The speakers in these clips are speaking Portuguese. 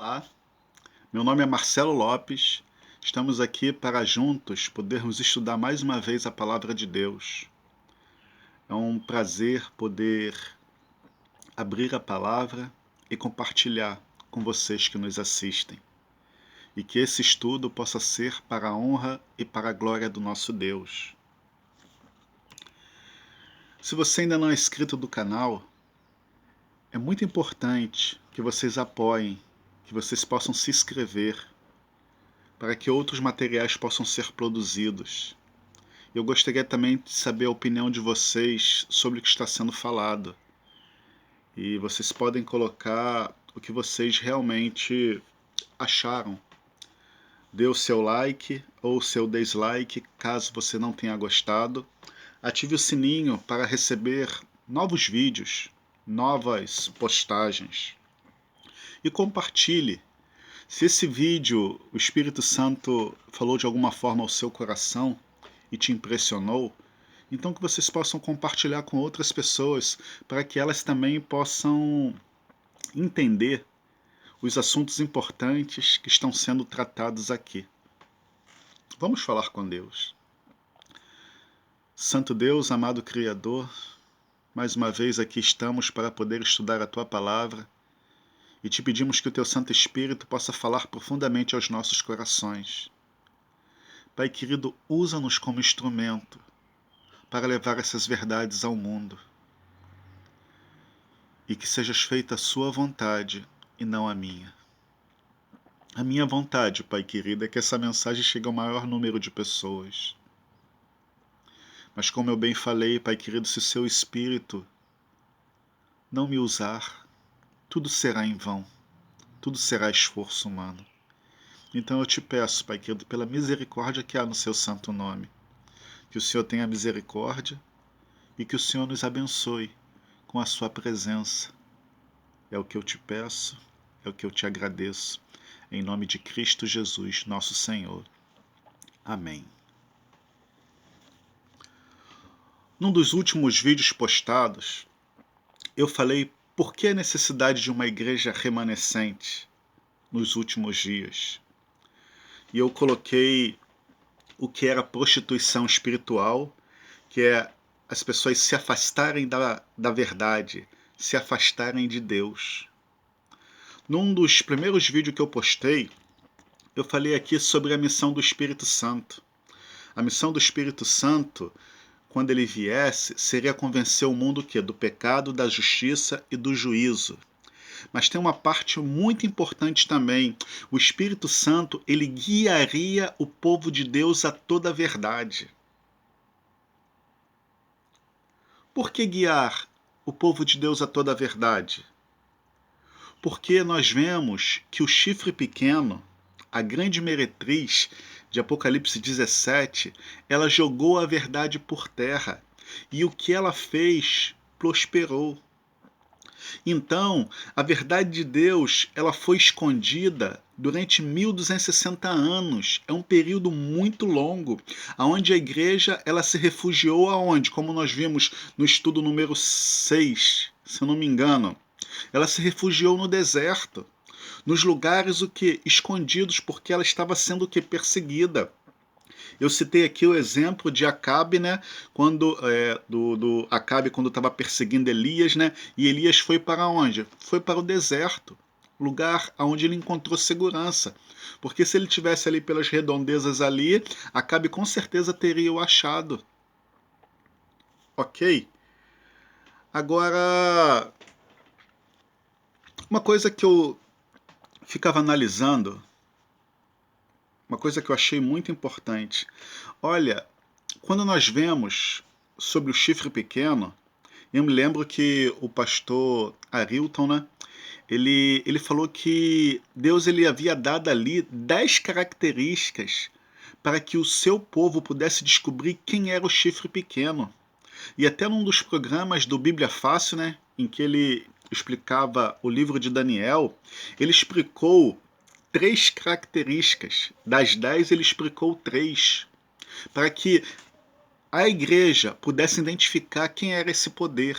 Olá, meu nome é Marcelo Lopes. Estamos aqui para juntos podermos estudar mais uma vez a Palavra de Deus. É um prazer poder abrir a palavra e compartilhar com vocês que nos assistem. E que esse estudo possa ser para a honra e para a glória do nosso Deus. Se você ainda não é inscrito do canal, é muito importante que vocês apoiem, que vocês possam se inscrever, para que outros materiais possam ser produzidos. Eu gostaria também de saber a opinião de vocês sobre o que está sendo falado. E vocês podem colocar o que vocês realmente acharam. Dê o seu like ou o seu dislike, caso você não tenha gostado. Ative o sininho para receber novos vídeos, novas postagens. E compartilhe. Se esse vídeo, o Espírito Santo falou de alguma forma ao seu coração e te impressionou, então que vocês possam compartilhar com outras pessoas, para que elas também possam entender os assuntos importantes que estão sendo tratados aqui. Vamos falar com Deus. Santo Deus, amado Criador, mais uma vez aqui estamos para poder estudar a Tua Palavra e te pedimos que o Teu Santo Espírito possa falar profundamente aos nossos corações. Pai querido, usa-nos como instrumento para levar essas verdades ao mundo. E que sejas feita a sua vontade e não a minha. A minha vontade, Pai querido, é que essa mensagem chegue ao maior número de pessoas. Mas como eu bem falei, Pai querido, se o seu Espírito não me usar, tudo será em vão, tudo será esforço humano. Então eu te peço, Pai querido, pela misericórdia que há no seu santo nome, que o Senhor tenha misericórdia e que o Senhor nos abençoe com a sua presença. É o que eu te peço, é o que eu te agradeço, em nome de Cristo Jesus, nosso Senhor. Amém. Num dos últimos vídeos postados, eu falei por que a necessidade de uma igreja remanescente nos últimos dias. E eu coloquei o que era prostituição espiritual, que é as pessoas se afastarem da verdade, se afastarem de Deus. Num dos primeiros vídeos que eu postei, eu falei aqui sobre a missão do Espírito Santo. A missão do Espírito Santo, quando ele viesse, seria convencer o mundo que do pecado, da justiça e do juízo. Mas tem uma parte muito importante também. O Espírito Santo, ele guiaria o povo de Deus a toda a verdade. Por que guiar o povo de Deus a toda a verdade? Porque nós vemos que o chifre pequeno, a grande meretriz de Apocalipse 17, ela jogou a verdade por terra. E o que ela fez prosperou. Então, a verdade de Deus, ela foi escondida durante 1260 anos. É um período muito longo, onde a igreja ela se refugiou aonde? Como nós vimos no estudo número 6, se eu não me engano. Ela se refugiou no deserto, nos lugares o que escondidos, porque ela estava sendo o que perseguida. Eu citei aqui o exemplo de Acabe, né? Quando do Acabe quando estava perseguindo Elias, né? E Elias foi para onde? Foi para o deserto, lugar onde ele encontrou segurança. Porque se ele tivesse ali pelas redondezas ali, Acabe com certeza teria o achado. Ok? Agora, uma coisa que eu ficava analisando, uma coisa que eu achei muito importante. Olha, quando nós vemos sobre o chifre pequeno, eu me lembro que o pastor Arilton, né, ele falou que Deus ele havia dado ali 10 características para que o seu povo pudesse descobrir quem era o chifre pequeno. E até num dos programas do Bíblia Fácil, né, em que ele explicava o livro de Daniel, ele explicou 3 características. Das 10 ele explicou 3. Para que a igreja pudesse identificar quem era esse poder.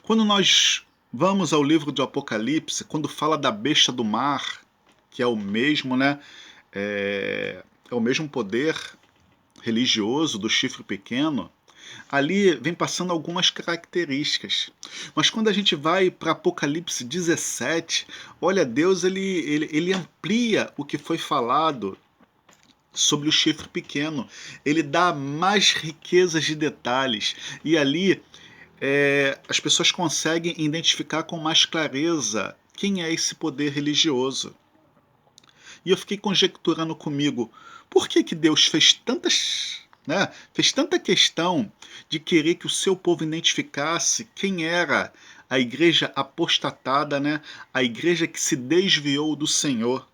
Quando nós Vamos ao livro do Apocalipse, quando fala da besta do mar, que é o mesmo, né? É o mesmo poder religioso do chifre pequeno. Ali vem passando algumas características. Mas quando a gente vai para Apocalipse 17, olha, Deus ele amplia o que foi falado sobre o chifre pequeno. Ele dá mais riquezas de detalhes. E ali as pessoas conseguem identificar com mais clareza quem é esse poder religioso. E eu fiquei conjecturando comigo, por que Deus fez tantas, né, fez tanta questão de querer que o seu povo identificasse quem era a igreja apostatada, né, a igreja que se desviou do Senhor.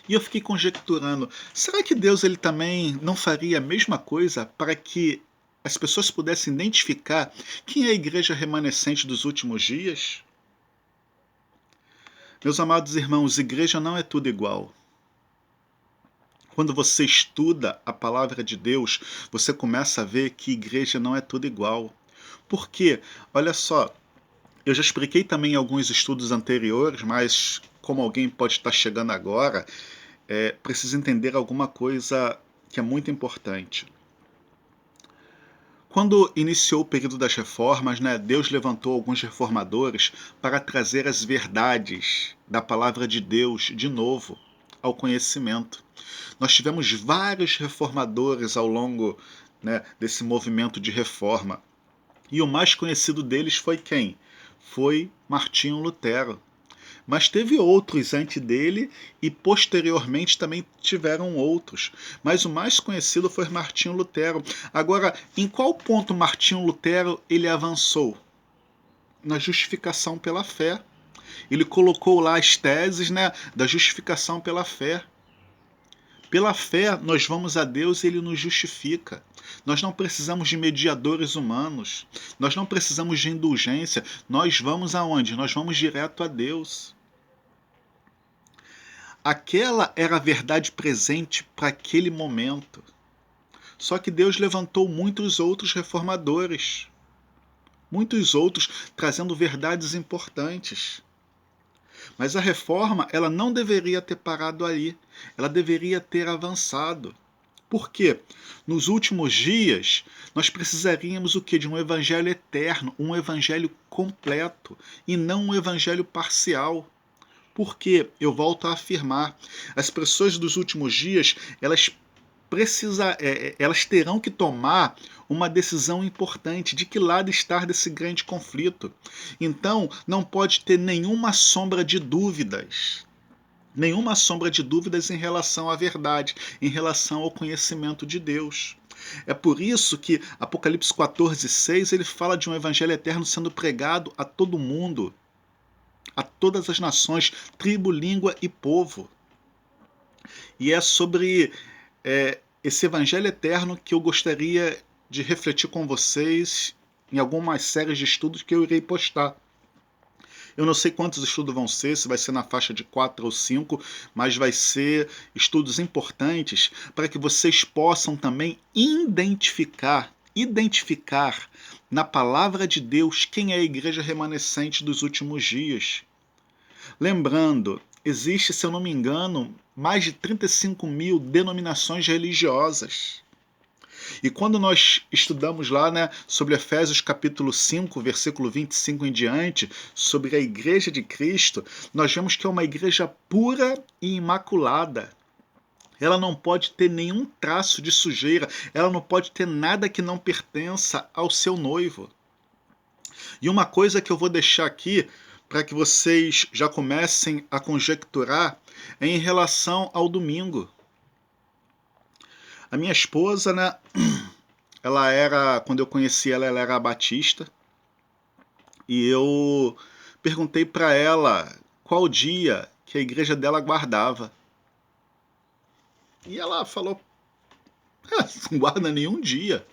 E eu fiquei conjecturando, será que Deus ele também não faria a mesma coisa para que as pessoas pudessem identificar quem é a igreja remanescente dos últimos dias? Meus amados irmãos, igreja não é tudo igual. Quando você estuda a palavra de Deus, você começa a ver que igreja não é tudo igual. Por quê? Olha só, eu já expliquei também em alguns estudos anteriores, mas como alguém pode estar chegando agora, precisa entender alguma coisa que é muito importante. Quando iniciou o período das reformas, né, Deus levantou alguns reformadores para trazer as verdades da palavra de Deus de novo ao conhecimento. Nós tivemos vários reformadores ao longo, né, desse movimento de reforma. E o mais conhecido deles foi quem? Foi Martinho Lutero. Mas teve outros antes dele e posteriormente também tiveram outros. Mas o mais conhecido foi Martinho Lutero. Agora, em qual ponto Martinho Lutero ele avançou? Na justificação pela fé. Ele colocou lá as teses, né, da justificação pela fé. Pela fé, nós vamos a Deus e Ele nos justifica. Nós não precisamos de mediadores humanos. Nós não precisamos de indulgência. Nós vamos aonde? Nós vamos direto a Deus. Aquela era a verdade presente para aquele momento. Só que Deus levantou muitos outros reformadores. Muitos outros trazendo verdades importantes. Mas a reforma, ela não deveria ter parado aí. Ela deveria ter avançado. Por quê? Nos últimos dias, nós precisaríamos o quê? De um evangelho eterno, um evangelho completo, e não um evangelho parcial. Porque, eu volto a afirmar, as pessoas dos últimos dias, elas terão que tomar uma decisão importante de que lado estar desse grande conflito. Então, não pode ter nenhuma sombra de dúvidas. Nenhuma sombra de dúvidas em relação à verdade, em relação ao conhecimento de Deus. É por isso que Apocalipse 14:6 ele fala de um evangelho eterno sendo pregado a todo mundo, a todas as nações, tribo, língua e povo. E é sobre esse evangelho eterno que eu gostaria de refletir com vocês em algumas séries de estudos que eu irei postar. Eu não sei quantos estudos vão ser, se vai ser na faixa de 4 ou 5, mas vai ser estudos importantes para que vocês possam também identificar na palavra de Deus quem é a igreja remanescente dos últimos dias. Lembrando, existe, se eu não me engano, mais de 35 mil denominações religiosas. E quando nós estudamos lá, né, sobre Efésios capítulo 5, versículo 25 em diante, sobre a igreja de Cristo, nós vemos que é uma igreja pura e imaculada. Ela não pode ter nenhum traço de sujeira, ela não pode ter nada que não pertença ao seu noivo. E uma coisa que eu vou deixar aqui, para que vocês já comecem a conjecturar, é em relação ao domingo. A minha esposa, né, quando eu conheci ela era batista, e eu perguntei para ela qual dia que a igreja dela guardava. E ela falou, não guarda nenhum dia.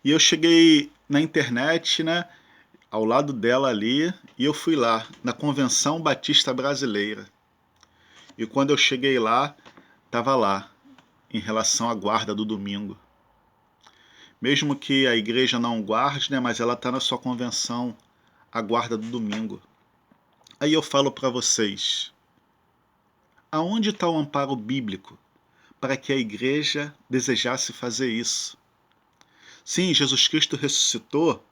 E eu cheguei na internet, né, ao lado dela ali, e eu fui lá, na Convenção Batista Brasileira. E quando eu cheguei lá, estava lá, em relação à guarda do domingo. mesmo que a igreja não guarde, né, mas ela está na sua convenção, a guarda do domingo. Aí eu falo para vocês, aonde está o amparo bíblico para que a igreja desejasse fazer isso? Sim, Jesus Cristo ressuscitou,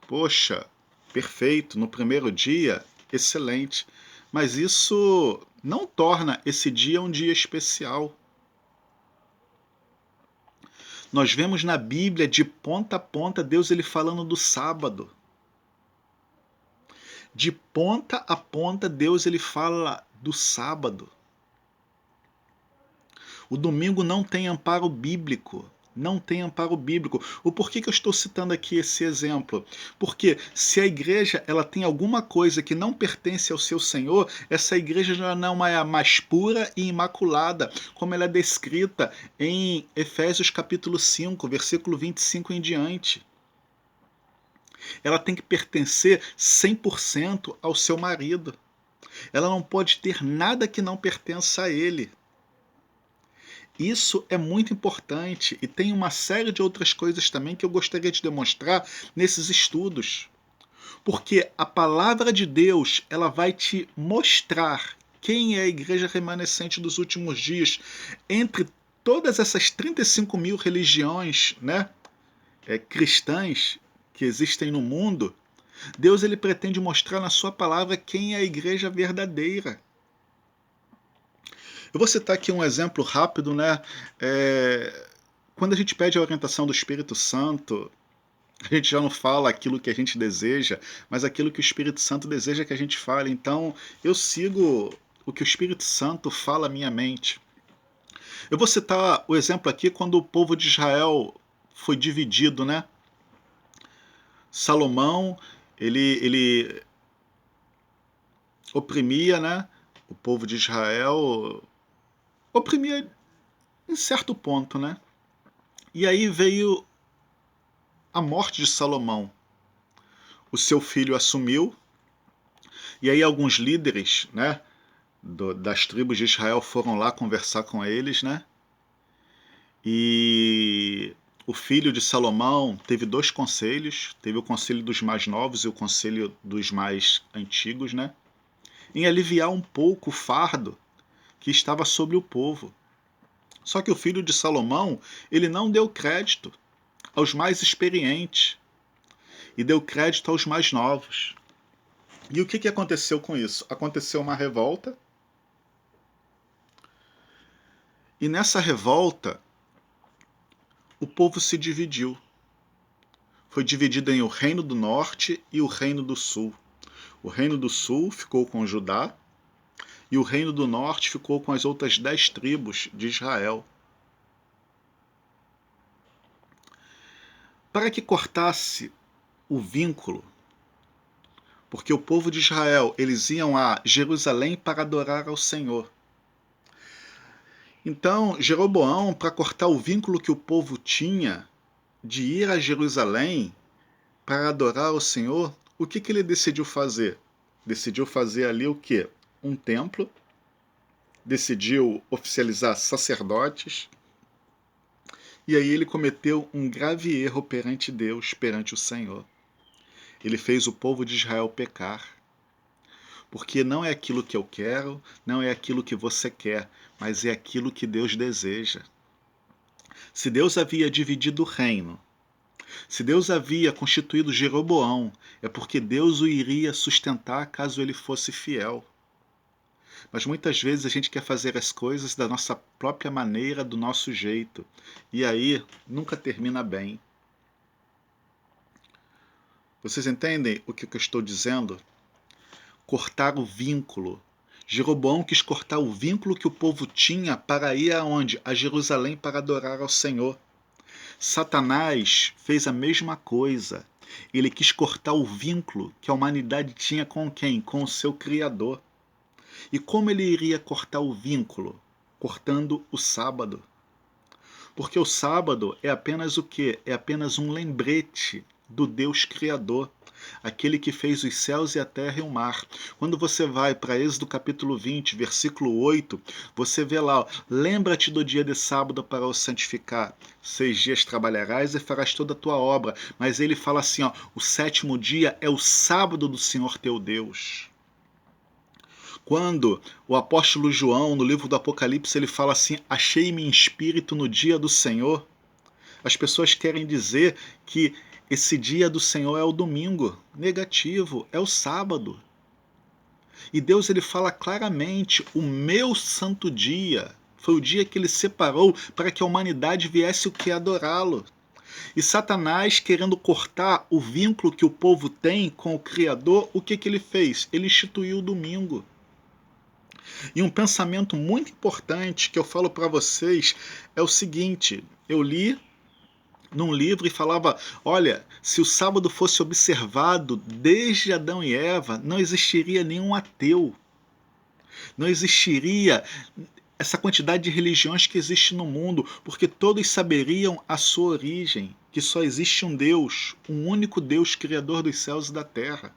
poxa, perfeito, no primeiro dia, excelente, mas isso não torna esse dia um dia especial. Nós vemos na Bíblia, de ponta a ponta, Deus ele falando do sábado. De ponta a ponta, Deus ele fala do sábado. O domingo não tem amparo bíblico. Não tem amparo bíblico. O porquê que eu estou citando aqui esse exemplo? Porque se a igreja ela tem alguma coisa que não pertence ao seu Senhor, essa igreja já não é a mais pura e imaculada, como ela é descrita em Efésios capítulo 5, versículo 25 em diante. Ela tem que pertencer 100% ao seu marido. Ela não pode ter nada que não pertença a ele. Isso é muito importante e tem uma série de outras coisas também que eu gostaria de demonstrar nesses estudos. Porque a palavra de Deus, ela vai te mostrar quem é a igreja remanescente dos últimos dias entre todas essas 35 mil religiões, né, cristãs que existem no mundo. Deus ele pretende mostrar na sua palavra quem é a igreja verdadeira. Eu vou citar aqui um exemplo rápido, né? Quando a gente pede a orientação do Espírito Santo, a gente já não fala aquilo que a gente deseja, mas aquilo que o Espírito Santo deseja que a gente fale. Então, eu sigo o que o Espírito Santo fala à minha mente. Eu vou citar o exemplo aqui quando o povo de Israel foi dividido, né? Salomão, ele oprimia, né? O povo de Israel oprimia em certo ponto, né? E aí veio a morte de Salomão. O seu filho assumiu, e aí alguns líderes, né, das tribos de Israel foram lá conversar com eles, né? E o filho de Salomão teve dois conselhos, teve o conselho dos mais novos e o conselho dos mais antigos, né? Em aliviar um pouco o fardo que estava sobre o povo. Só que o filho de Salomão, ele não deu crédito aos mais experientes e deu crédito aos mais novos. E o que aconteceu com isso? Aconteceu uma revolta, e nessa revolta o povo se dividiu. Foi dividido em o Reino do Norte e o Reino do Sul. O Reino do Sul ficou com Judá, e o Reino do Norte ficou com as outras 10 tribos de Israel. Para que cortasse o vínculo, porque o povo de Israel, eles iam a Jerusalém para adorar ao Senhor. Então, Jeroboão, para cortar o vínculo que o povo tinha de ir a Jerusalém para adorar ao Senhor, o que ele decidiu fazer? Decidiu fazer ali o quê? Um templo, decidiu oficializar sacerdotes, e aí ele cometeu um grave erro perante Deus, perante o Senhor. Ele fez o povo de Israel pecar. Porque não é aquilo que eu quero, não é aquilo que você quer, mas é aquilo que Deus deseja. Se Deus havia dividido o reino, se Deus havia constituído Jeroboão, é porque Deus o iria sustentar caso ele fosse fiel. Mas muitas vezes a gente quer fazer as coisas da nossa própria maneira, do nosso jeito. E aí nunca termina bem. Vocês entendem o que eu estou dizendo? Cortar o vínculo. Jeroboão quis cortar o vínculo que o povo tinha para ir aonde? A Jerusalém para adorar ao Senhor. Satanás fez a mesma coisa. Ele quis cortar o vínculo que a humanidade tinha com quem? Com o seu Criador. E como ele iria cortar o vínculo? Cortando o sábado. Porque o sábado é apenas o quê? É apenas um lembrete do Deus Criador. aquele que fez os céus e a terra e o mar. Quando você vai para Êxodo capítulo 20, versículo 8, você vê lá, ó, lembra-te do dia de sábado para o santificar. 6 dias trabalharás e farás toda a tua obra. Mas ele fala assim, ó, o sétimo dia é o sábado do Senhor teu Deus. Quando o apóstolo João, no livro do Apocalipse, ele fala assim, achei-me em espírito no dia do Senhor, as pessoas querem dizer que esse dia do Senhor é o domingo. Negativo, é o sábado. E Deus ele fala claramente, o meu santo dia foi o dia que ele separou para que a humanidade viesse o que adorá-lo. E Satanás, querendo cortar o vínculo que o povo tem com o Criador, o que ele fez? Ele instituiu o domingo. E um pensamento muito importante que eu falo para vocês é o seguinte, eu li num livro e falava, olha, se o sábado fosse observado desde Adão e Eva, não existiria nenhum ateu. Não existiria essa quantidade de religiões que existe no mundo, porque todos saberiam a sua origem, que só existe um Deus, um único Deus, criador dos céus e da terra.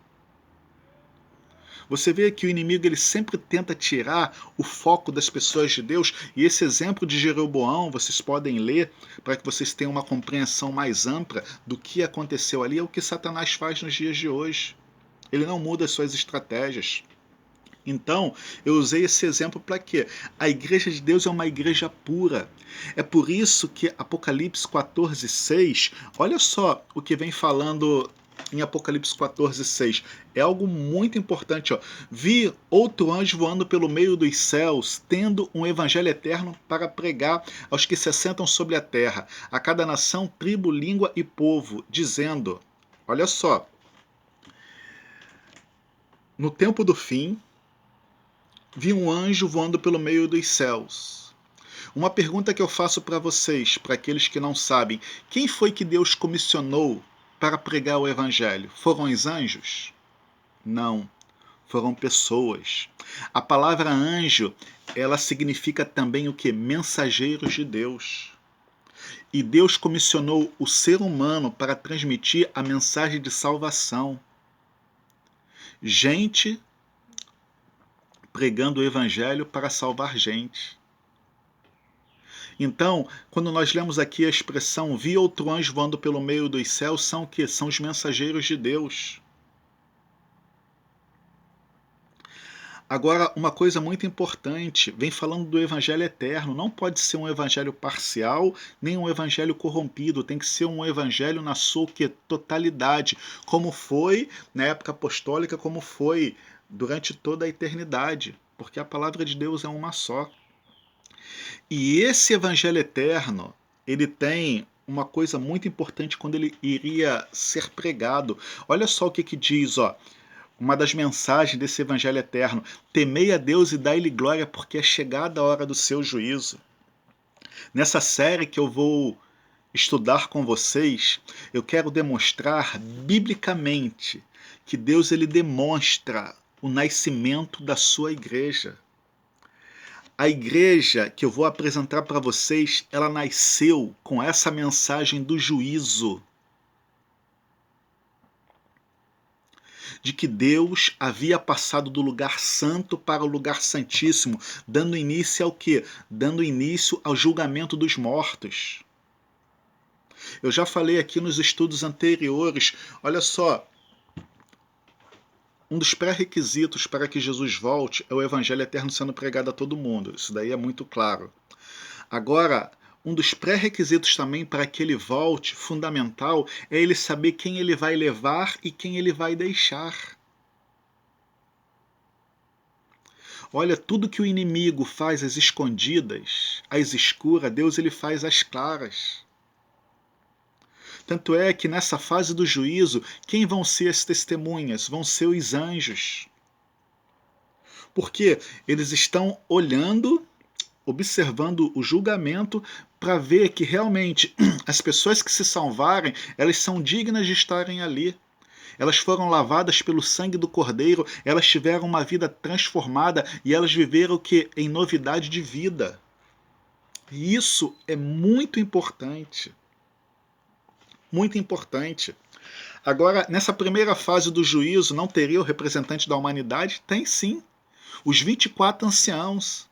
Você vê que o inimigo ele sempre tenta tirar o foco das pessoas de Deus, e esse exemplo de Jeroboão, vocês podem ler para que vocês tenham uma compreensão mais ampla do que aconteceu ali, é o que Satanás faz nos dias de hoje. Ele não muda as suas estratégias. Então, eu usei esse exemplo para quê? A igreja de Deus é uma igreja pura. É por isso que Apocalipse 14:6, olha só o que vem falando em Apocalipse 14:6. É algo muito importante. Ó. Vi outro anjo voando pelo meio dos céus, tendo um evangelho eterno para pregar aos que se assentam sobre a terra, a cada nação, tribo, língua e povo, dizendo, olha só, no tempo do fim, vi um anjo voando pelo meio dos céus. Uma pergunta que eu faço para vocês, para aqueles que não sabem, quem foi que Deus comissionou para pregar o evangelho? Foram os anjos? Não, foram pessoas. A palavra anjo, ela significa também o que? Mensageiros de Deus. E Deus comissionou o ser humano para transmitir a mensagem de salvação. Gente pregando o evangelho para salvar gente. Então, quando nós lemos aqui a expressão vi outro anjo voando pelo meio dos céus, são o quê? São os mensageiros de Deus. Agora, uma coisa muito importante, vem falando do evangelho eterno, não pode ser um evangelho parcial, nem um evangelho corrompido, tem que ser um evangelho na sua totalidade, como foi na época apostólica, como foi durante toda a eternidade, porque a palavra de Deus é uma só. E esse evangelho eterno, ele tem uma coisa muito importante quando ele iria ser pregado. Olha só o que diz, ó, uma das mensagens desse evangelho eterno: temei a Deus e dai-lhe glória, porque é chegada a hora do seu juízo. Nessa série que eu vou estudar com vocês, eu quero demonstrar biblicamente que Deus ele demonstra o nascimento da sua igreja. A igreja que eu vou apresentar para vocês, ela nasceu com essa mensagem do juízo. De que Deus havia passado do lugar santo para o lugar santíssimo, dando início ao quê? Dando início ao julgamento dos mortos. Eu já falei aqui nos estudos anteriores, olha só, um dos pré-requisitos para que Jesus volte é o evangelho eterno sendo pregado a todo mundo. Isso daí é muito claro. Agora, um dos pré-requisitos também para que ele volte, fundamental, é ele saber quem ele vai levar e quem ele vai deixar. Olha, tudo que o inimigo faz às escondidas, às escuras, Deus ele faz às claras. Tanto é que nessa fase do juízo, quem vão ser as testemunhas? Vão ser os anjos. Porque eles estão olhando, observando o julgamento para ver que realmente as pessoas que se salvarem, elas são dignas de estarem ali. Elas foram lavadas pelo sangue do Cordeiro, elas tiveram uma vida transformada e elas viveram o que? Em novidade de vida. E isso é muito importante. Muito importante. Agora, nessa primeira fase do juízo, não teria o representante da humanidade? Tem sim. Os 24 anciãos.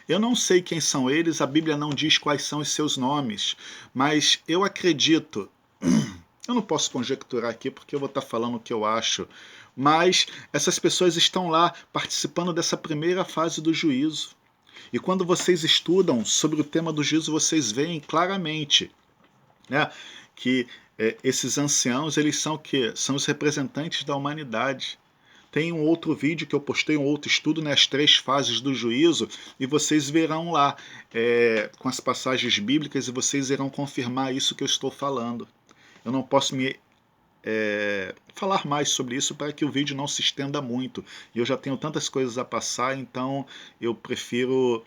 Eu não sei quem são eles, a Bíblia não diz quais são os seus nomes, mas eu acredito, eu não posso conjecturar aqui porque eu vou estar falando o que eu acho, mas essas pessoas estão lá participando dessa primeira fase do juízo. E quando vocês estudam sobre o tema do juízo, vocês veem claramente, né, que esses anciãos, eles são o quê? São os representantes da humanidade. Tem um outro vídeo que eu postei, um outro estudo, né, as 3 fases do juízo, e vocês verão lá com as passagens bíblicas e vocês irão confirmar isso que eu estou falando. Eu não posso me falar mais sobre isso para que o vídeo não se estenda muito. E eu já tenho tantas coisas a passar, então eu prefiro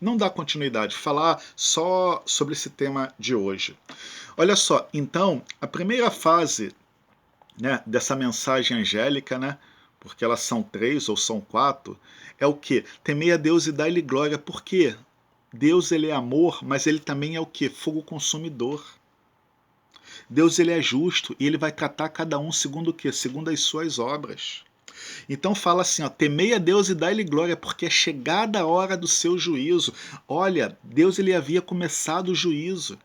não dar continuidade, falar só sobre esse tema de hoje. Olha só, então, a primeira fase, né, dessa mensagem angélica, né, porque elas são 3 ou são 4, é o que? Temei a Deus e dai-lhe glória. Por quê? Deus, ele é amor, mas ele também é o que? Fogo consumidor. Deus, ele é justo e ele vai tratar cada um segundo o quê? Segundo as suas obras. Então fala assim, ó, temei a Deus e dai-lhe glória, porque é chegada a hora do seu juízo. Olha, Deus, ele havia começado o juízo.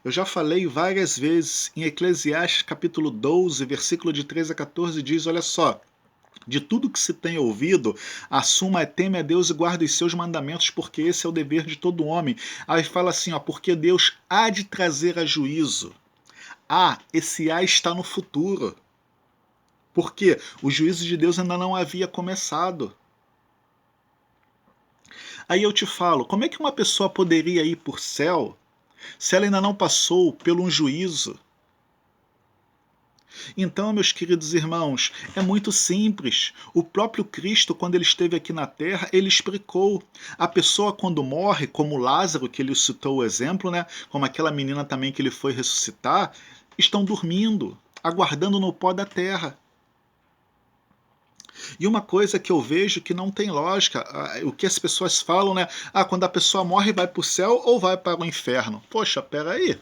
Eu já falei várias vezes em Eclesiastes capítulo 12, versículo de 13 a 14, diz, olha só, de tudo que se tem ouvido, assuma, teme a Deus e guarde os seus mandamentos, porque esse é o dever de todo homem. Aí fala assim, ó, porque Deus há de trazer a juízo. Esse está no futuro. Porque o juízo de Deus ainda não havia começado. Aí eu te falo, como é que uma pessoa poderia ir por céu se ela ainda não passou por um juízo? Então, meus queridos irmãos, é muito simples. O próprio Cristo, quando ele esteve aqui na Terra, ele explicou. A pessoa, quando morre, como Lázaro, que ele citou o exemplo, né? Como aquela menina também que ele foi ressuscitar, estão dormindo, aguardando no pó da terra. E uma coisa que eu vejo que não tem lógica, o que as pessoas falam, né? Quando a pessoa morre, vai para o céu ou vai para o inferno? Poxa, peraí.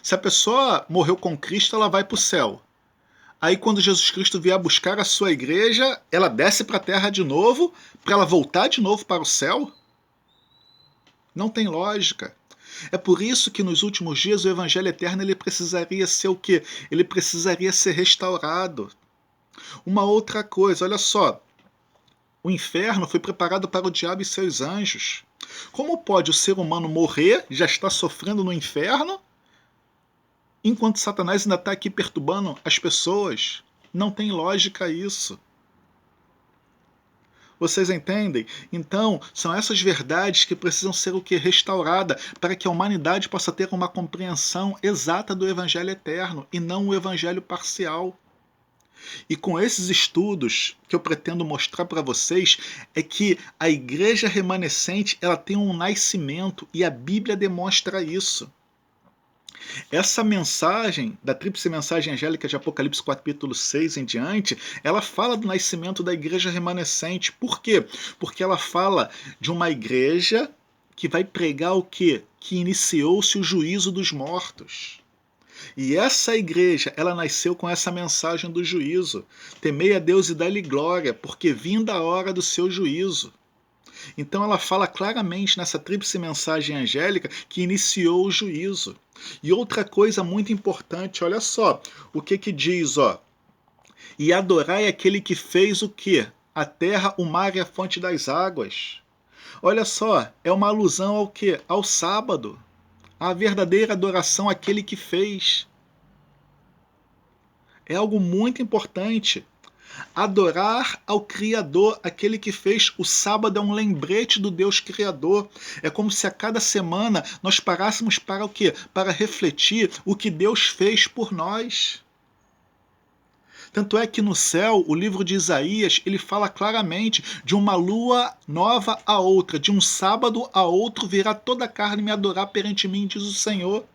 Se a pessoa morreu com Cristo, ela vai para o céu. Aí quando Jesus Cristo vier buscar a sua igreja, ela desce para a terra de novo, para ela voltar de novo para o céu? Não tem lógica. É por isso que nos últimos dias o evangelho eterno ele precisaria ser o quê? Ele precisaria ser restaurado. Uma outra coisa, olha só, o inferno foi preparado para o diabo e seus anjos. Como pode o ser humano morrer, já está sofrendo no inferno, enquanto Satanás ainda está aqui perturbando as pessoas? Não tem lógica isso. Vocês entendem? Então, são essas verdades que precisam ser o que? Restaurada, para que a humanidade possa ter uma compreensão exata do evangelho eterno e não o evangelho parcial. E com esses estudos que eu pretendo mostrar para vocês é que a igreja remanescente ela tem um nascimento e a Bíblia demonstra isso. Essa mensagem, da tríplice mensagem angélica de Apocalipse capítulo 6 em diante, ela fala do nascimento da igreja remanescente. Por quê? Porque ela fala de uma igreja que vai pregar o quê? Que iniciou-se o juízo dos mortos. E essa igreja, ela nasceu com essa mensagem do juízo. Temei a Deus e dai-lhe glória, porque vinda a hora do seu juízo. Então ela fala claramente nessa tríplice mensagem angélica que iniciou o juízo. E outra coisa muito importante, olha só, o que diz, ó. E adorai aquele que fez o quê? A terra, o mar e a fonte das águas. Olha só, é uma alusão ao quê? Ao sábado. A verdadeira adoração àquele que fez. É algo muito importante. Adorar ao Criador, aquele que fez. O sábado é um lembrete do Deus Criador. É como se a cada semana nós parássemos para o quê? Para refletir o que Deus fez por nós. Tanto é que no céu, o livro de Isaías, ele fala claramente de uma lua nova a outra, de um sábado a outro virá toda a carne me adorar perante mim, diz o Senhor.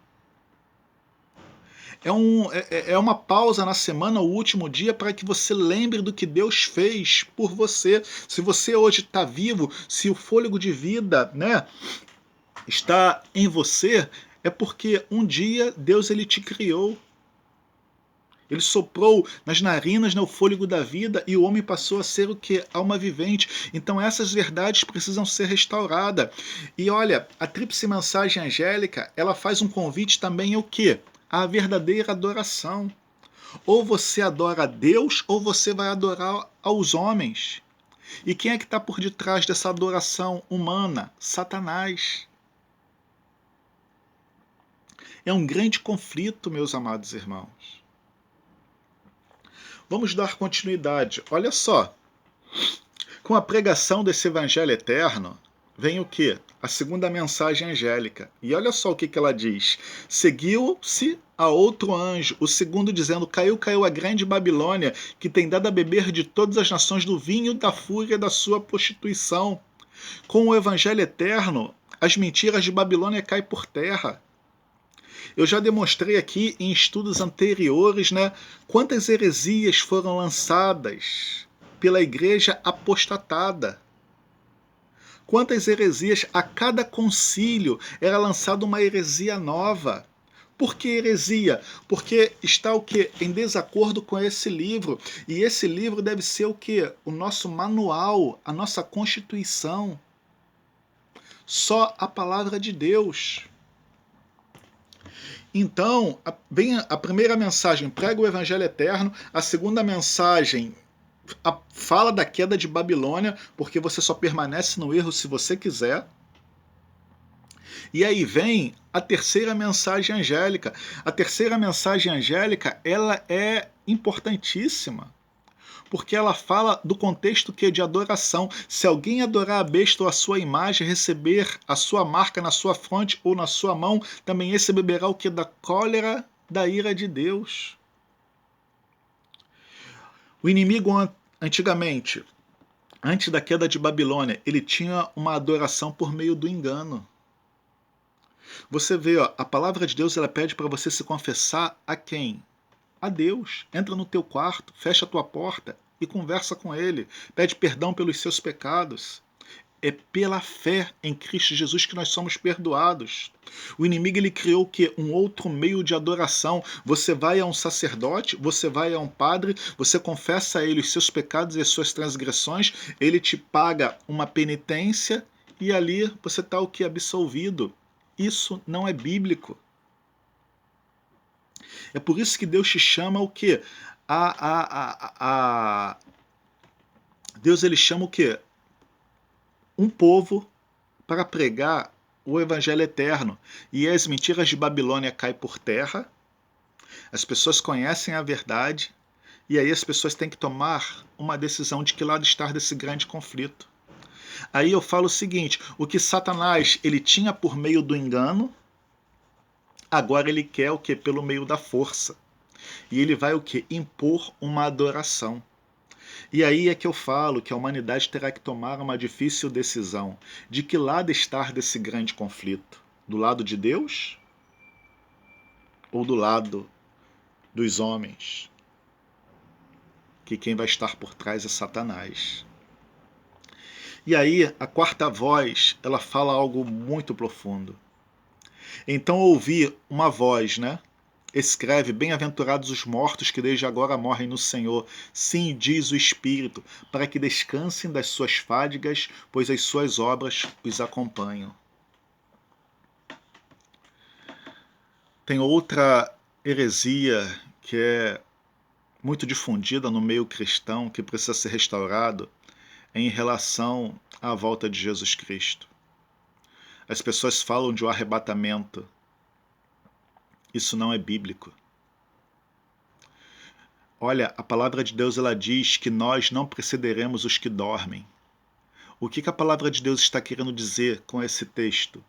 É uma pausa na semana, o último dia, para que você lembre do que Deus fez por você. Se você hoje está vivo, se o fôlego de vida, né, está em você, é porque um dia Deus ele te criou. Ele soprou nas narinas, né, o fôlego da vida, e o homem passou a ser o que? Alma vivente. Então essas verdades precisam ser restauradas. E olha, a tríplice mensagem angélica, ela faz um convite também ao quê? À verdadeira adoração. Ou você adora a Deus, ou você vai adorar aos homens. E quem é que está por detrás dessa adoração humana? Satanás. É um grande conflito, meus amados irmãos. Vamos dar continuidade. Olha só, com a pregação desse evangelho eterno, vem o quê? A segunda mensagem angélica. E olha só o que ela diz. Seguiu-se a outro anjo, o segundo dizendo, caiu a grande Babilônia, que tem dado a beber de todas as nações do vinho da fúria da sua prostituição. Com o evangelho eterno, as mentiras de Babilônia caem por terra. Eu já demonstrei aqui em estudos anteriores, né, quantas heresias foram lançadas pela igreja apostatada. Quantas heresias, a cada concílio era lançada uma heresia nova. Por que heresia? Porque está o que? Em desacordo com esse livro. E esse livro deve ser o que? O nosso manual, a nossa constituição. Só a palavra de Deus. Então, vem a primeira mensagem, prega o evangelho eterno, a segunda mensagem fala da queda de Babilônia, porque você só permanece no erro se você quiser. E aí vem a terceira mensagem angélica. A terceira mensagem angélica, ela é importantíssima, porque ela fala do contexto que é de adoração. Se alguém adorar a besta ou a sua imagem, receber a sua marca na sua fronte ou na sua mão, também esse beberá o que? Da cólera da ira de Deus. O inimigo, antigamente, antes da queda de Babilônia, ele tinha uma adoração por meio do engano. Você vê, ó, a palavra de Deus ela pede para você se confessar a quem? A Deus. Entra no teu quarto, fecha a tua porta e conversa com Ele. Pede perdão pelos seus pecados. É pela fé em Cristo Jesus que nós somos perdoados. O inimigo ele criou o quê? Um outro meio de adoração. Você vai a um sacerdote, você vai a um padre, você confessa a ele os seus pecados e as suas transgressões, ele te paga uma penitência e ali você está o que? Absolvido. Isso não é bíblico. É por isso que Deus te chama o quê? Deus ele chama o quê? Um povo para pregar o evangelho eterno. E as mentiras de Babilônia caem por terra, as pessoas conhecem a verdade, e aí as pessoas têm que tomar uma decisão de que lado estar desse grande conflito. Aí eu falo o seguinte, o que Satanás ele tinha por meio do engano, agora ele quer o que? Pelo meio da força. E ele vai o que? Impor uma adoração. E aí é que eu falo que a humanidade terá que tomar uma difícil decisão. De que lado estar desse grande conflito? Do lado de Deus? Ou do lado dos homens? Que quem vai estar por trás é Satanás. E aí a quarta voz, ela fala algo muito profundo. Então ouvi uma voz, né? Escreve, bem-aventurados os mortos que desde agora morrem no Senhor. Sim, diz o Espírito, para que descansem das suas fadigas, pois as suas obras os acompanham. Tem outra heresia que é muito difundida no meio cristão, que precisa ser restaurado, em relação à volta de Jesus Cristo. As pessoas falam de um arrebatamento. Isso não é bíblico. Olha, a palavra de Deus ela diz que nós não precederemos os que dormem. O que a palavra de Deus está querendo dizer com esse texto?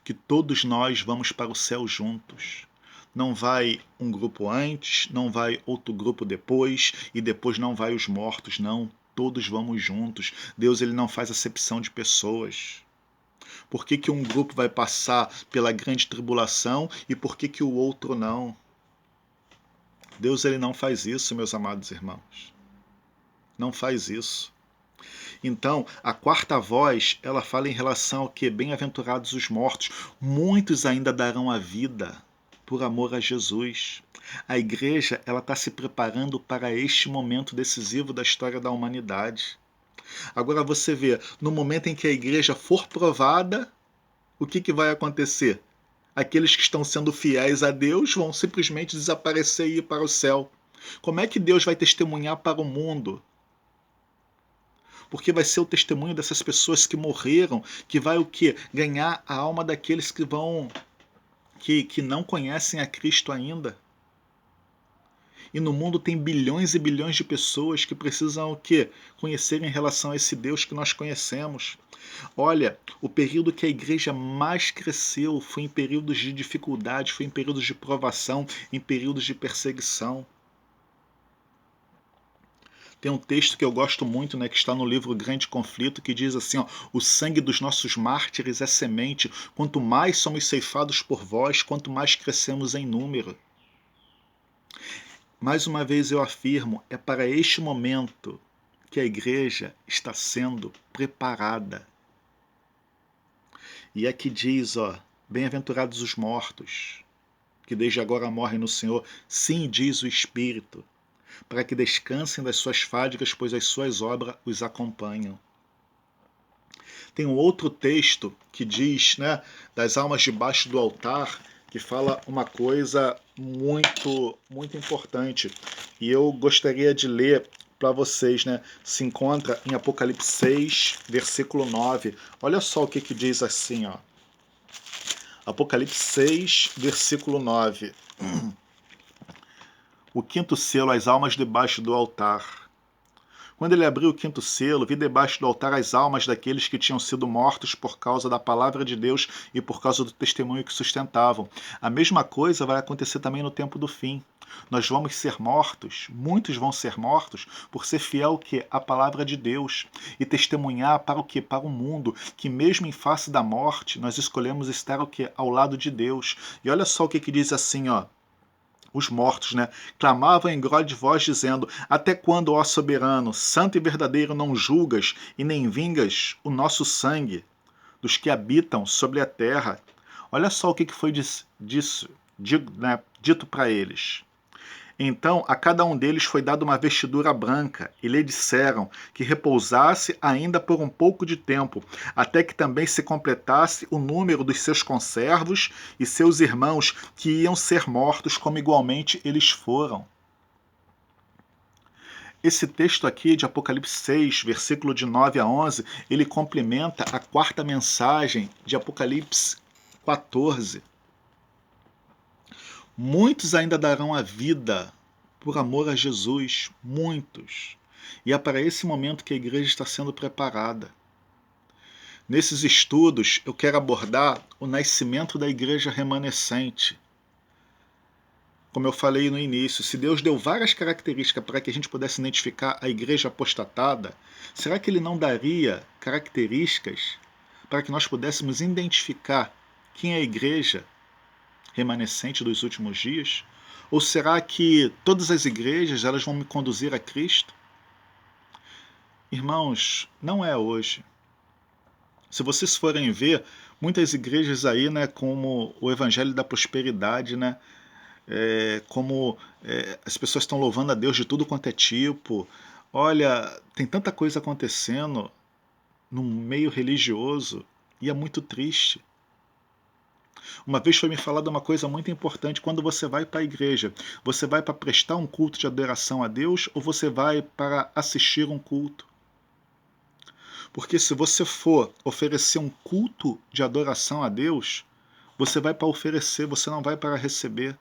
Que todos nós vamos para o céu juntos. Não vai um grupo antes, não vai outro grupo depois, e depois não vai os mortos, não. Todos vamos juntos. Deus ele não faz acepção de pessoas. Por que um grupo vai passar pela grande tribulação e por que o outro não? Deus ele não faz isso, meus amados irmãos. Não faz isso. Então, a quarta voz, ela fala em relação ao que? Bem-aventurados os mortos, muitos ainda darão a vida por amor a Jesus. A igreja, ela está se preparando para este momento decisivo da história da humanidade. Agora você vê, no momento em que a igreja for provada, o que vai acontecer? Aqueles que estão sendo fiéis a Deus vão simplesmente desaparecer e ir para o céu. Como é que Deus vai testemunhar para o mundo? Porque vai ser o testemunho dessas pessoas que morreram, que vai o quê? Ganhar a alma daqueles que não conhecem a Cristo ainda. E no mundo tem bilhões e bilhões de pessoas que precisam o quê? Conhecer em relação a esse Deus que nós conhecemos. Olha, o período que a igreja mais cresceu foi em períodos de dificuldade, foi em períodos de provação, em períodos de perseguição. Tem um texto que eu gosto muito, né, que está no livro Grande Conflito, que diz assim, ó, o sangue dos nossos mártires é semente, quanto mais somos ceifados por vós, quanto mais crescemos em número. Mais uma vez eu afirmo, é para este momento que a igreja está sendo preparada. E aqui diz, ó, bem-aventurados os mortos, que desde agora morrem no Senhor, sim, diz o Espírito, para que descansem das suas fadigas, pois as suas obras os acompanham. Tem um outro texto que diz, né, das almas debaixo do altar, que fala uma coisa muito, muito importante. E eu gostaria de ler para vocês, né? Se encontra em Apocalipse 6, versículo 9. Olha só o que diz assim, ó. Apocalipse 6, versículo 9. O quinto selo, as almas debaixo do altar. Quando ele abriu o quinto selo, vi debaixo do altar as almas daqueles que tinham sido mortos por causa da palavra de Deus e por causa do testemunho que sustentavam. A mesma coisa vai acontecer também no tempo do fim. Nós vamos ser mortos, muitos vão ser mortos, por ser fiel que à palavra de Deus e testemunhar para o que? Para o mundo, que mesmo em face da morte, nós escolhemos estar o que? Ao lado de Deus. E olha só o que diz assim, ó. Os mortos, né, clamavam em grande voz, dizendo: até quando, ó soberano, santo e verdadeiro, não julgas e nem vingas o nosso sangue dos que habitam sobre a terra? Olha só o que foi dito para eles. Então a cada um deles foi dada uma vestidura branca, e lhe disseram que repousasse ainda por um pouco de tempo, até que também se completasse o número dos seus conservos e seus irmãos, que iam ser mortos como igualmente eles foram. Esse texto aqui de Apocalipse 6, versículo de 9 a 11, ele complementa a quarta mensagem de Apocalipse 14. Muitos ainda darão a vida por amor a Jesus, muitos. E é para esse momento que a igreja está sendo preparada. Nesses estudos, eu quero abordar o nascimento da igreja remanescente. Como eu falei no início, se Deus deu várias características para que a gente pudesse identificar a igreja apostatada, será que Ele não daria características para que nós pudéssemos identificar quem é a igreja remanescente dos últimos dias? Ou será que todas as igrejas elas vão me conduzir a Cristo? Irmãos, não é hoje. Se vocês forem ver, muitas igrejas aí, né, como o Evangelho da Prosperidade, né, as pessoas estão louvando a Deus de tudo quanto é tipo. Olha, tem tanta coisa acontecendo no meio religioso e é muito triste. Uma vez foi me falada uma coisa muito importante: quando você vai para a igreja, você vai para prestar um culto de adoração a Deus ou você vai para assistir um culto? Porque se você for oferecer um culto de adoração a Deus, você vai para oferecer, você não vai para receber.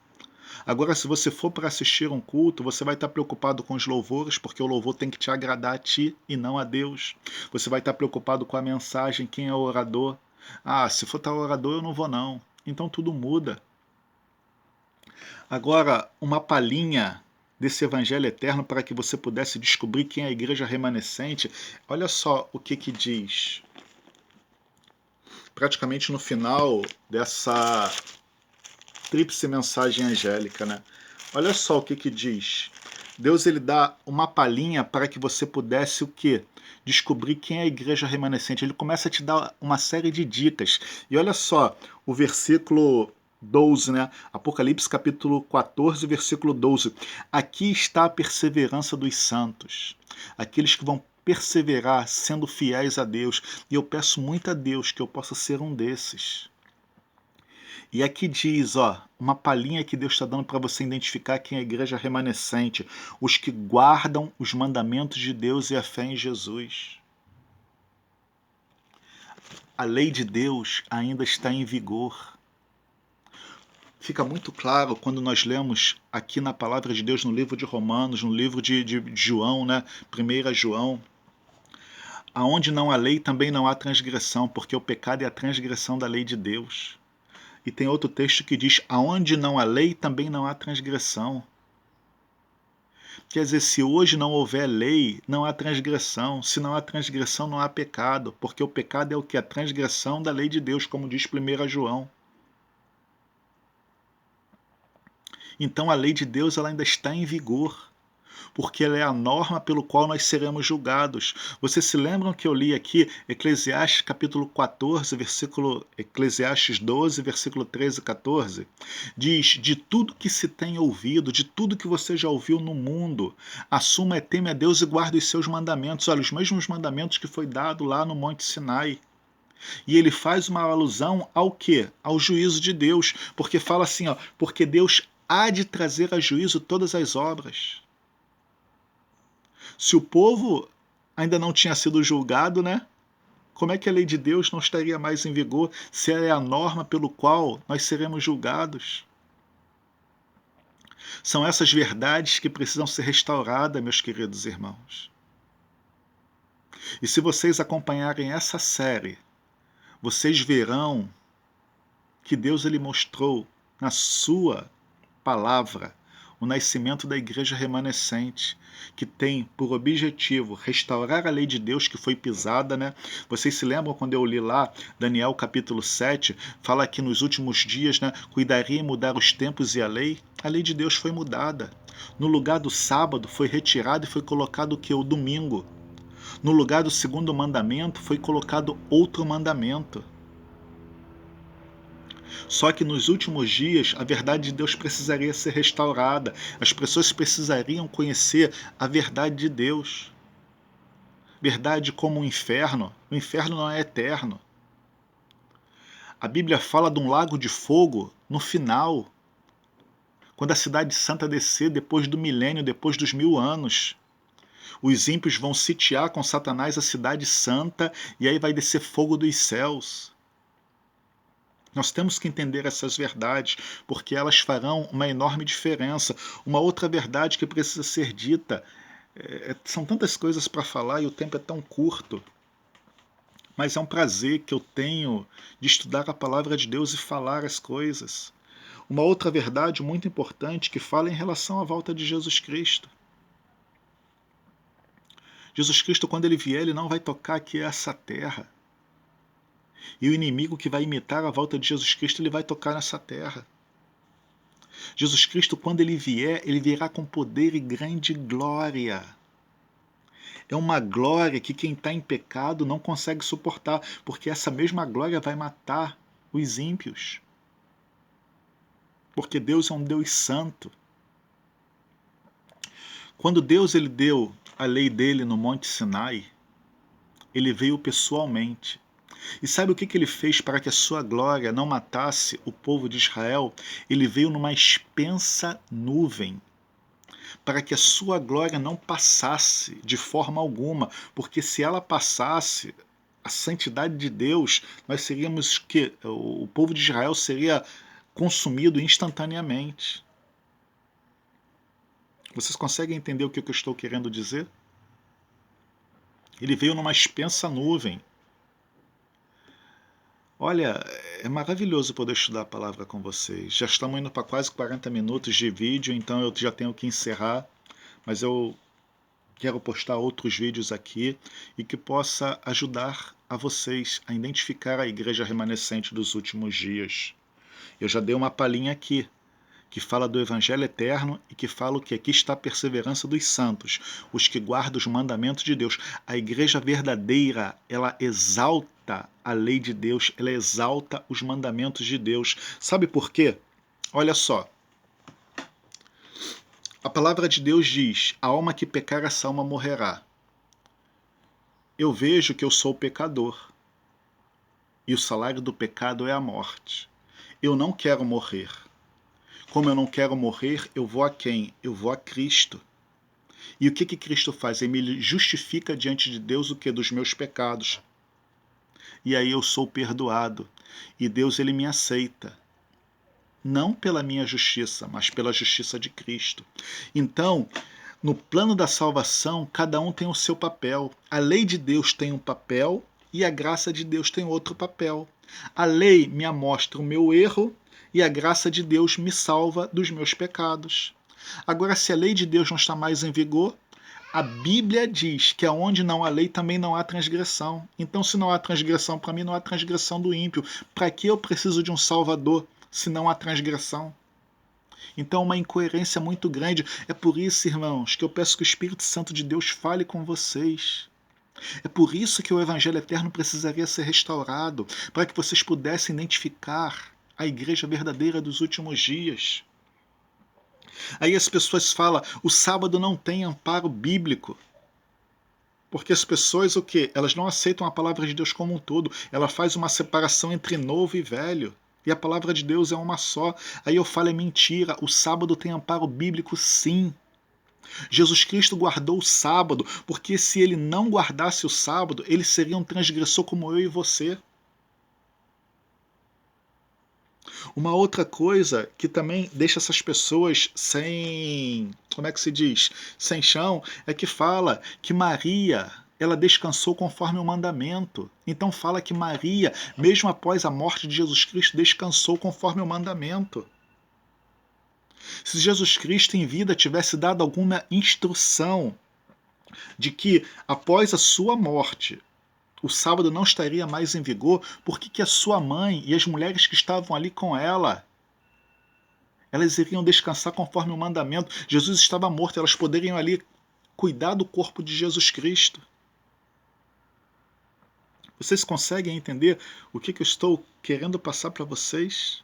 Agora, se você for para assistir um culto, você vai estar preocupado com os louvores, porque o louvor tem que te agradar a ti e não a Deus. Você vai estar preocupado com a mensagem, quem é o orador. Ah, se for tal orador, eu não vou não. Então tudo muda. Agora, uma palhinha desse evangelho eterno para que você pudesse descobrir quem é a igreja remanescente. Olha só o que diz. Praticamente no final dessa tríplice mensagem angélica, né? Olha só o que diz. Deus ele dá uma palhinha para que você pudesse o quê? descobrir quem é a igreja remanescente. Ele começa a te dar uma série de dicas. E olha só, o versículo 12, né? Apocalipse capítulo 14, versículo 12. Aqui está a perseverança dos santos, aqueles que vão perseverar sendo fiéis a Deus. E eu peço muito a Deus que eu possa ser um desses. E aqui diz, ó, uma palhinha que Deus está dando para você identificar quem é a igreja remanescente, os que guardam os mandamentos de Deus e a fé em Jesus. A lei de Deus ainda está em vigor. Fica muito claro quando nós lemos aqui na palavra de Deus, no livro de Romanos, no livro de João, né? 1 João. Aonde não há lei, também não há transgressão, porque o pecado é a transgressão da lei de Deus. E tem outro texto que diz, aonde não há lei, também não há transgressão. Quer dizer, se hoje não houver lei, não há transgressão. Se não há transgressão, não há pecado, porque o pecado é o que? A transgressão da lei de Deus, como diz 1 João. Então a lei de Deus ela ainda está em vigor, porque ela é a norma pelo qual nós seremos julgados. Vocês se lembram que eu li aqui Eclesiastes capítulo 14, Eclesiastes 12, versículo 13 e 14? Diz, de tudo que se tem ouvido, de tudo que você já ouviu no mundo, assuma e teme a Deus e guarde os seus mandamentos. Olha, os mesmos mandamentos que foi dado lá no Monte Sinai. E ele faz uma alusão ao quê? Ao juízo de Deus, porque fala assim, ó, porque Deus há de trazer a juízo todas as obras. Se o povo ainda não tinha sido julgado, né? Como é que a lei de Deus não estaria mais em vigor se ela é a norma pelo qual nós seremos julgados? São essas verdades que precisam ser restauradas, meus queridos irmãos. E se vocês acompanharem essa série, vocês verão que Deus ele mostrou na sua palavra o nascimento da igreja remanescente, que tem por objetivo restaurar a lei de Deus que foi pisada, né? Vocês se lembram quando eu li lá, Daniel capítulo 7, fala que nos últimos dias, né, cuidaria em mudar os tempos e a lei? A lei de Deus foi mudada. No lugar do sábado foi retirado e foi colocado o que? O domingo. No lugar do segundo mandamento foi colocado outro mandamento. Só que nos últimos dias a verdade de Deus precisaria ser restaurada. As pessoas precisariam conhecer a verdade de Deus. Verdade como o inferno. O inferno não é eterno. A Bíblia fala de um lago de fogo no final, quando a cidade santa descer depois do milênio, depois dos 1000 anos. Os ímpios vão sitiar com Satanás a cidade santa e aí vai descer fogo dos céus. Nós temos que entender essas verdades, porque elas farão uma enorme diferença. Uma outra verdade que precisa ser dita, são tantas coisas para falar e o tempo é tão curto, mas é um prazer que eu tenho de estudar a palavra de Deus e falar as coisas. Uma outra verdade muito importante que fala em relação à volta de Jesus Cristo. Jesus Cristo, quando ele vier, ele não vai tocar aqui essa terra. E o inimigo que vai imitar a volta de Jesus Cristo, ele vai tocar nessa terra. Jesus Cristo, quando ele vier, ele virá com poder e grande glória. É uma glória que quem está em pecado não consegue suportar, porque essa mesma glória vai matar os ímpios. Porque Deus é um Deus santo. Quando Deus ele deu a lei dele no Monte Sinai, ele veio pessoalmente. E sabe o que ele fez para que a sua glória não matasse o povo de Israel? Ele veio numa extensa nuvem, para que a sua glória não passasse de forma alguma, porque se ela passasse, a santidade de Deus, nós seríamos que o povo de Israel seria consumido instantaneamente. Vocês conseguem entender o que eu estou querendo dizer? Ele veio numa extensa nuvem. Olha, é maravilhoso poder estudar a palavra com vocês. Já estamos indo para quase 40 minutos de vídeo, então eu já tenho que encerrar, mas eu quero postar outros vídeos aqui e que possa ajudar a vocês a identificar a igreja remanescente dos últimos dias. Eu já dei uma palhinha aqui, que fala do Evangelho eterno e que fala que aqui está a perseverança dos santos, os que guardam os mandamentos de Deus. A igreja verdadeira, ela exalta a lei de Deus, ela exalta os mandamentos de Deus. Sabe por quê? Olha só. A palavra de Deus diz: a alma que pecar, essa alma morrerá. Eu vejo que eu sou pecador, e o salário do pecado é a morte. Eu não quero morrer. Como eu não quero morrer, eu vou a quem? Eu vou a Cristo. E o que Cristo faz? Ele me justifica diante de Deus o que? Dos meus pecados. E aí eu sou perdoado. E Deus, ele me aceita. Não pela minha justiça, mas pela justiça de Cristo. Então, no plano da salvação, cada um tem o seu papel. A lei de Deus tem um papel e a graça de Deus tem outro papel. A lei me amostra o meu erro e a graça de Deus me salva dos meus pecados. Agora, se a lei de Deus não está mais em vigor, a Bíblia diz que aonde não há lei também não há transgressão. Então, se não há transgressão para mim, não há transgressão do ímpio. Para que eu preciso de um Salvador se não há transgressão? Então, uma incoerência muito grande. É por isso, irmãos, que eu peço que o Espírito Santo de Deus fale com vocês. É por isso que o Evangelho eterno precisaria ser restaurado, para que vocês pudessem identificar a igreja verdadeira dos últimos dias. Aí as pessoas falam: o sábado não tem amparo bíblico. Porque as pessoas, o quê? Elas não aceitam a palavra de Deus como um todo. Ela faz uma separação entre novo e velho. E a palavra de Deus é uma só. Aí eu falo: é mentira. O sábado tem amparo bíblico, sim. Jesus Cristo guardou o sábado, porque se ele não guardasse o sábado, ele seria um transgressor como eu e você. Uma outra coisa que também deixa essas pessoas sem, como é que se diz? Sem chão, é que fala que Maria, ela descansou conforme o mandamento. Então fala que Maria, mesmo após a morte de Jesus Cristo, descansou conforme o mandamento. Se Jesus Cristo em vida tivesse dado alguma instrução de que após a sua morte o sábado não estaria mais em vigor, por que a sua mãe e as mulheres que estavam ali com ela, elas iriam descansar conforme o mandamento? Jesus estava morto, elas poderiam ali cuidar do corpo de Jesus Cristo. Vocês conseguem entender o que eu estou querendo passar para vocês?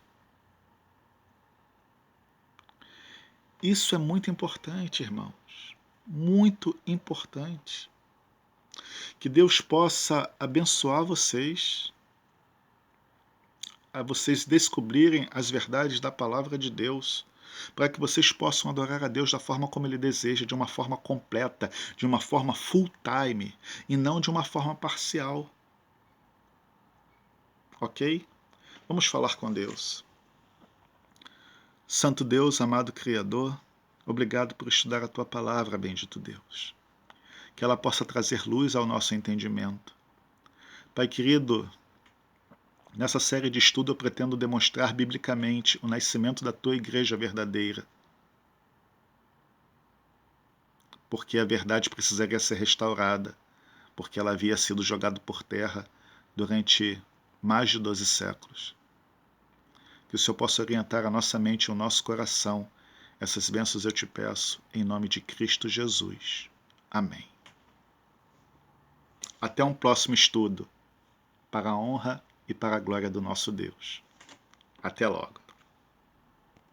Isso é muito importante, irmãos. Muito importante. Que Deus possa abençoar vocês, a vocês descobrirem as verdades da palavra de Deus, para que vocês possam adorar a Deus da forma como Ele deseja, de uma forma completa, de uma forma full time, e não de uma forma parcial. Ok? Vamos falar com Deus. Santo Deus, amado Criador, obrigado por estudar a Tua palavra, bendito Deus. Que ela possa trazer luz ao nosso entendimento. Pai querido, nessa série de estudo eu pretendo demonstrar biblicamente o nascimento da Tua igreja verdadeira. Porque a verdade precisaria ser restaurada, porque ela havia sido jogada por terra durante mais de 12 séculos. Que o Senhor possa orientar a nossa mente e o nosso coração. Essas bênçãos eu te peço, em nome de Cristo Jesus. Amém. Até um próximo estudo, para a honra e para a glória do nosso Deus. Até logo.